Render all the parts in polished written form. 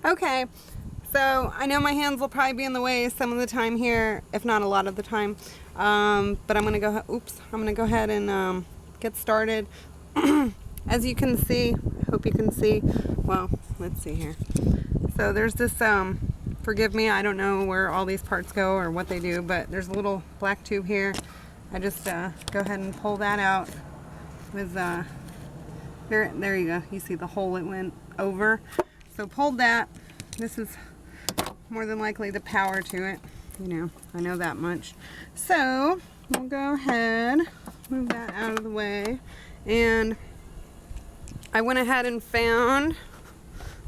Okay, so I know my hands will probably be in the way some of the time here, if not a lot of the time. But I'm gonna go ahead and get started. As you can see, I hope you can see. Well, let's see here. So there's this, forgive me, I don't know where all these parts go or what they do, but there's a little black tube here. I just go ahead and pull that out with, there you go. You see the hole it went over. So pulled that. This is more than likely the power to it. You know, I know that much. So we'll go ahead, move that out of the way. And I went ahead and found,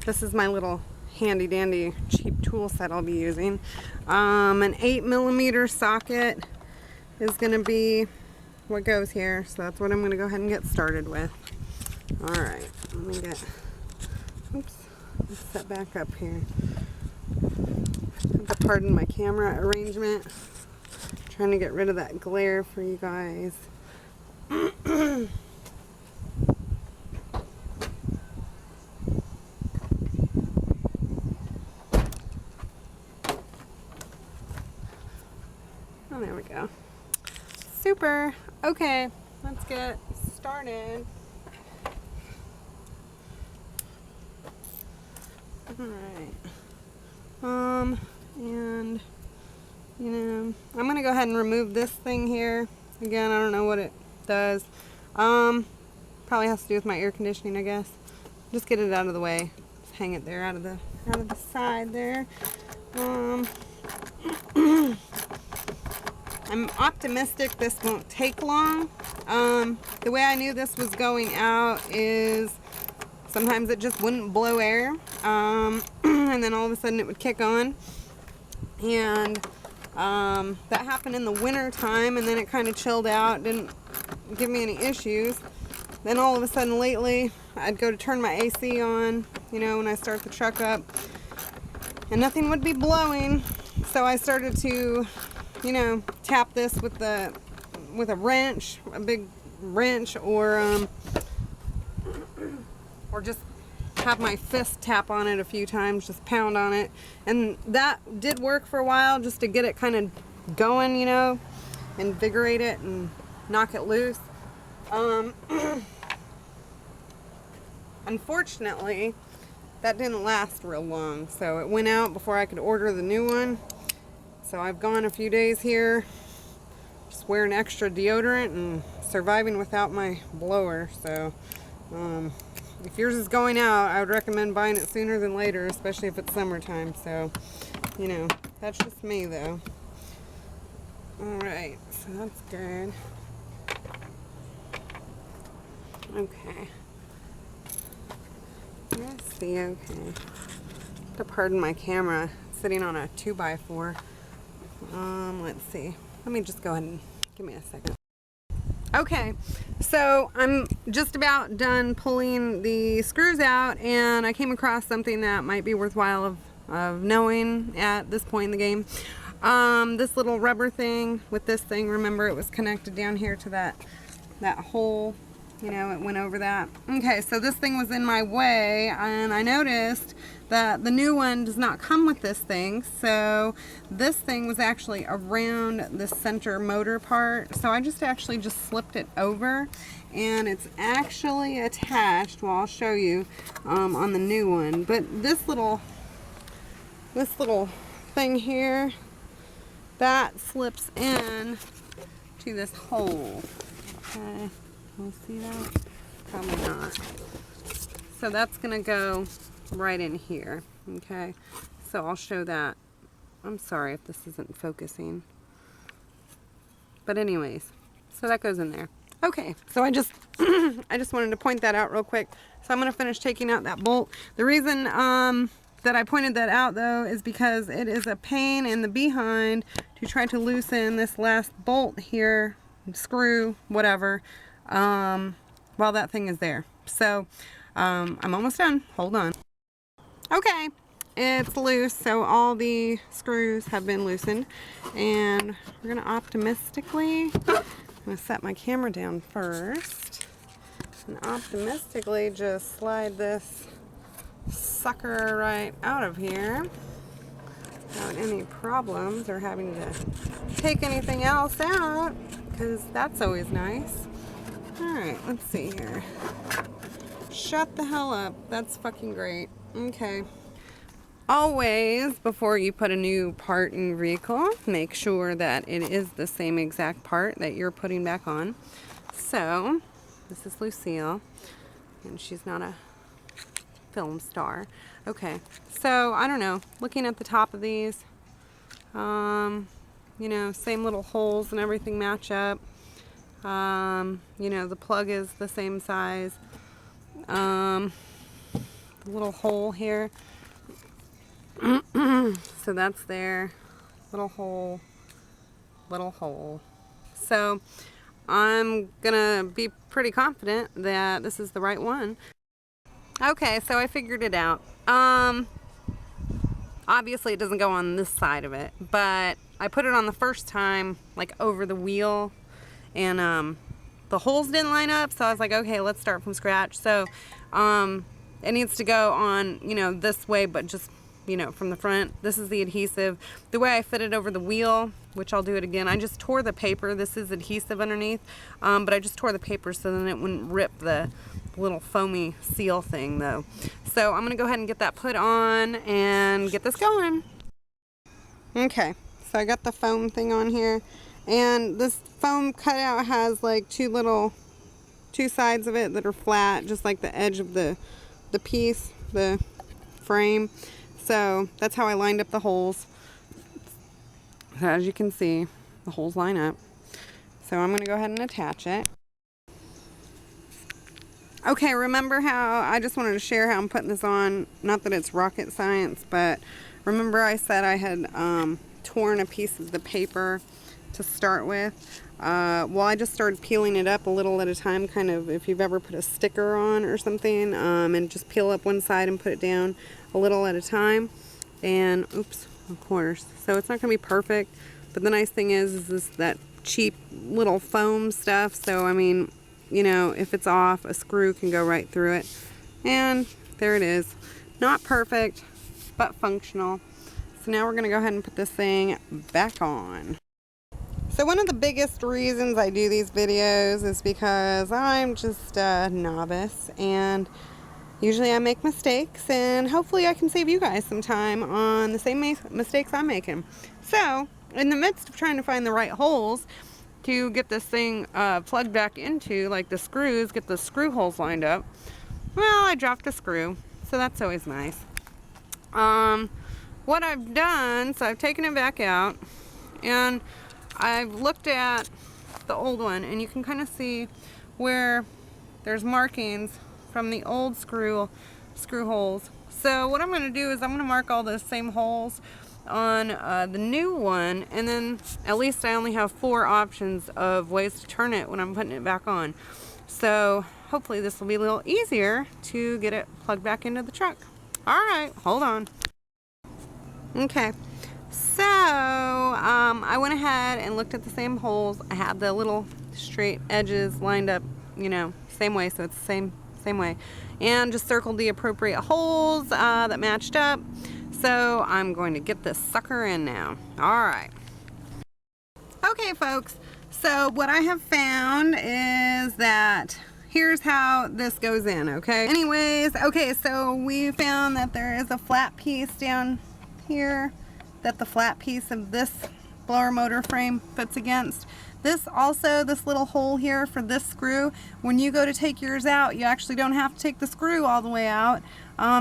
this is my little handy dandy cheap tool set I'll be using. An 8mm socket is going to be what goes here. So that's what I'm going to go ahead and get started with. Alright, let me get, oops, let's set back up here. Pardon my camera arrangement. Trying to get rid of that glare for you guys. Oh, there we go. Super. Okay, let's get started. Alright. And you know, I'm gonna go ahead and remove this thing here. Again, I don't know what it does. Probably has to do with my air conditioning, I guess. Just get it out of the way. Just hang it there out of the side there. I'm optimistic this won't take long. The way I knew this was going out is sometimes it just wouldn't blow air, and then all of a sudden it would kick on. And that happened in the winter time, and then it kind of chilled out, didn't give me any issues. Then all of a sudden lately, I'd go to turn my AC on, you know, when I start the truck up, and nothing would be blowing. So I started to, you know, tap this with a wrench, a big wrench, or just have my fist tap on it a few times, just pound on it. And that did work for a while, just to get it kind of going, you know, invigorate it and knock it loose. Unfortunately, that didn't last real long, so it went out before I could order the new one. So I've gone a few days here just wearing extra deodorant and surviving without my blower. So if yours is going out, I would recommend buying it sooner than later, especially if it's summertime. So, you know, that's just me though. Alright, so that's good. Okay. Let's see, okay. To pardon my camera, sitting on a 2x4. Let's see. Let me just go ahead and give me a second. Okay, so I'm just about done pulling the screws out, and I came across something that might be worthwhile of knowing at this point in the game. This little rubber thing with this thing, remember it was connected down here to that hole, you know, it went over that. Okay, so this thing was in my way, and I noticed that the new one does not come with this thing. So this thing was actually around the center motor part. So I just slipped it over, and it's actually attached. Well, I'll show you on the new one. But this little thing here, that slips in to this hole. Okay. We'll see that? Probably not. So that's going to go right in here. Okay. So I'll show that. I'm sorry if this isn't focusing. But anyways, so that goes in there. Okay. So I just wanted to point that out real quick. So I'm going to finish taking out that bolt. The reason that I pointed that out though is because it is a pain in the behind to try to loosen this last bolt here, screw, whatever, while that thing is there. So I'm almost done. Hold on. Okay, it's loose, so all the screws have been loosened, and we're gonna optimistically, I'm gonna set my camera down first and optimistically just slide this sucker right out of here without any problems or having to take anything else out, because that's always nice. Alright, let's see here. Shut the hell up. That's fucking great. Okay. Always, before you put a new part in your vehicle, make sure that it is the same exact part that you're putting back on. So, this is Lucille, and she's not a film star. Okay, so I don't know, looking at the top of these, you know, same little holes and everything match up. You know, the plug is the same size. The little hole here. So that's there. Little hole. Little hole. So I'm gonna be pretty confident that this is the right one. Okay, so I figured it out. Obviously it doesn't go on this side of it, but I put it on the first time, like over the wheel, and the holes didn't line up, so I was like, okay, let's start from scratch. So it needs to go on, you know, this way, but just, you know, from the front. This is the adhesive. The way I fit it over the wheel, which I'll do it again, I just tore the paper. This is adhesive underneath, but I just tore the paper so then it wouldn't rip the little foamy seal thing though. So I'm gonna go ahead and get that put on and get this going. Okay, so I got the foam thing on here, and this foam cutout has like two sides of it that are flat, just like the edge of the piece, the frame. So that's how I lined up the holes. So as you can see, the holes line up. So I'm gonna go ahead and attach it. Okay, remember how I just wanted to share how I'm putting this on? Not that it's rocket science, but remember I said I had torn a piece of the paper to start with? Well, I just started peeling it up a little at a time, kind of if you've ever put a sticker on or something, and just peel up one side and put it down a little at a time. And oops, of course. So it's not going to be perfect, but the nice thing is this that cheap little foam stuff. So I mean, you know, if it's off, a screw can go right through it. And there it is. Not perfect, but functional. So now we're going to go ahead and put this thing back on. So one of the biggest reasons I do these videos is because I'm just a novice, and usually I make mistakes, and hopefully I can save you guys some time on the same mistakes I'm making. So in the midst of trying to find the right holes to get this thing plugged back into, like the screws, get the screw holes lined up, well, I dropped a screw, so that's always nice. What I've done, so I've taken it back out, and I've looked at the old one, and you can kind of see where there's markings from the old screw holes. So what I'm going to do is I'm going to mark all those same holes on the new one, and then at least I only have 4 options of ways to turn it when I'm putting it back on. So hopefully this will be a little easier to get it plugged back into the truck. Alright, hold on. Okay, so I went ahead and looked at the same holes. I had the little straight edges lined up, you know, same way, so it's the same way, and just circled the appropriate holes that matched up. So I'm going to get this sucker in now. Alright. Okay folks, so what I have found is that here's how this goes in, okay? Anyways, okay, so we found that there is a flat piece down here that the flat piece of this blower motor frame fits against. This also, this little hole here for this screw, when you go to take yours out, you actually don't have to take the screw all the way out,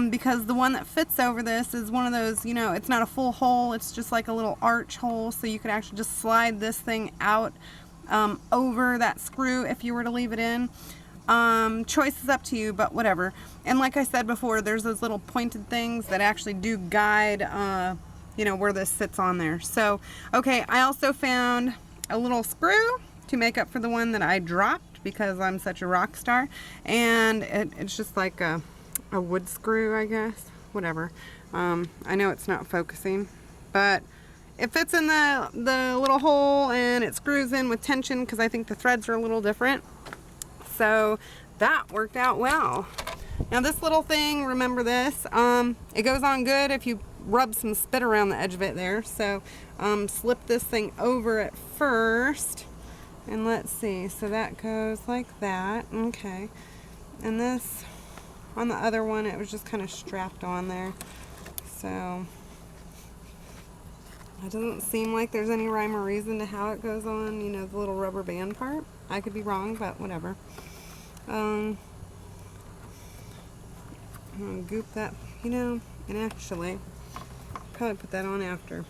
because the one that fits over this is one of those, you know, it's not a full hole, it's just like a little arch hole, so you could actually just slide this thing out over that screw if you were to leave it in. Choice is up to you, but whatever. And like I said before, there's those little pointed things that actually do guide, you know, where this sits on there. So, okay, I also found a little screw to make up for the one that I dropped because I'm such a rock star, and it's just like a wood screw, I guess, whatever. I know it's not focusing, but it fits in the little hole, and it screws in with tension because I think the threads are a little different. So that worked out well. Now this little thing, remember this, it goes on good if you rub some spit around the edge of it there. So slip this thing over at first, and let's see, so that goes like that. Okay, and this on the other one, it was just kind of strapped on there, so it doesn't seem like there's any rhyme or reason to how it goes on, you know, the little rubber band part. I could be wrong, but whatever. I'm gonna goop that, you know, and actually probably put that on after.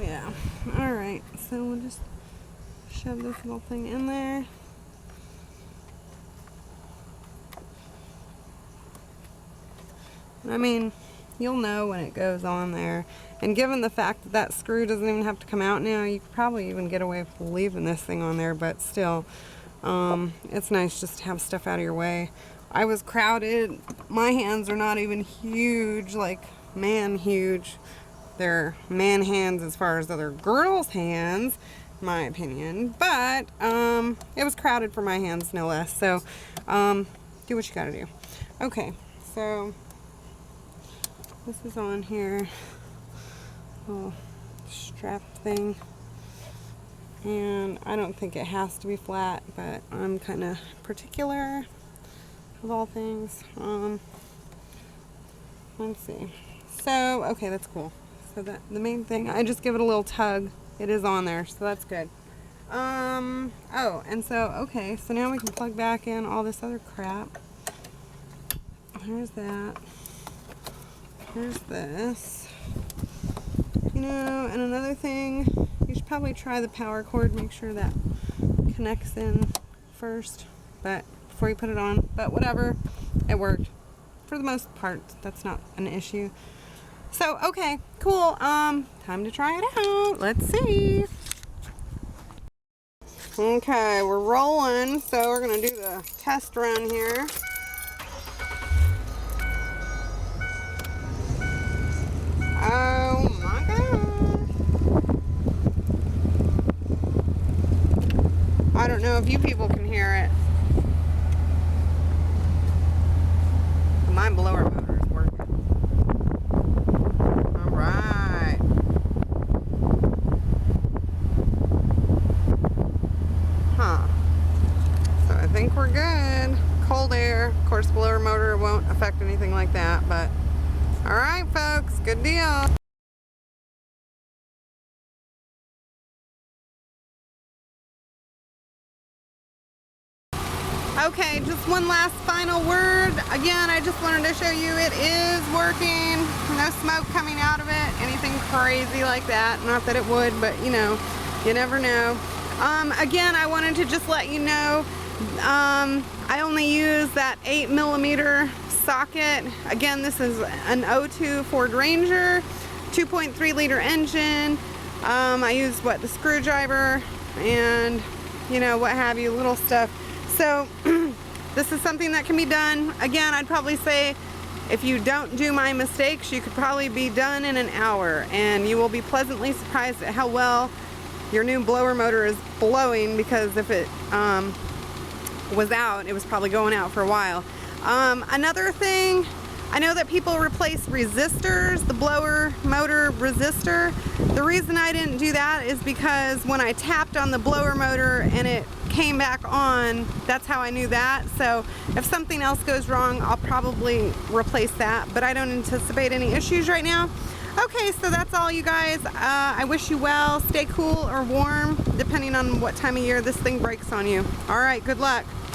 Yeah, all right, so we'll just shove this little thing in there. I mean, you'll know when it goes on there. And given the fact that that screw doesn't even have to come out now, you could probably even get away with leaving this thing on there, but still, it's nice just to have stuff out of your way. I was crowded. My hands are not even huge, like man huge. They're man hands as far as other girls' hands, in my opinion. But it was crowded for my hands, no less. So do what you gotta do. Okay, so this is on here, little strap thing, and I don't think it has to be flat, but I'm kind of particular of all things. Let's see. So okay, that's cool. So that the main thing, I just give it a little tug. It is on there, so that's good. Oh, and so okay, so now we can plug back in all this other crap. There's that. Here's this. You know, and another thing, you should probably try the power cord, make sure that connects in first, but before you put it on. But whatever, it worked. For the most part, that's not an issue. So, okay, cool. Time to try it out. Let's see. Okay, we're rolling, so we're gonna do the test run here. Oh my God. I don't know if you people can hear it. My blower motor is working. All right. Huh. So I think we're good. Cold air. Of course, blower motor won't affect anything like that, but all right, folks, good deal. Okay, just one last final word. Again, I just wanted to show you it is working. No smoke coming out of it, anything crazy like that. Not that it would, but you know, you never know. Again, I wanted to just let you know, I only use that 8mm socket. Again, this is an 02 Ford Ranger, 2.3 liter engine. I used the screwdriver and you know what have you, little stuff. So this is something that can be done. Again, I'd probably say if you don't do my mistakes, you could probably be done in an hour, and you will be pleasantly surprised at how well your new blower motor is blowing, because if it was out, it was probably going out for a while. Another thing, I know that people replace resistors, the blower motor resistor. The reason I didn't do that is because when I tapped on the blower motor and it came back on, that's how I knew that. So if something else goes wrong, I'll probably replace that, but I don't anticipate any issues right now. Okay, so that's all, you guys. I wish you well. Stay cool or warm, depending on what time of year this thing breaks on you. All right, good luck.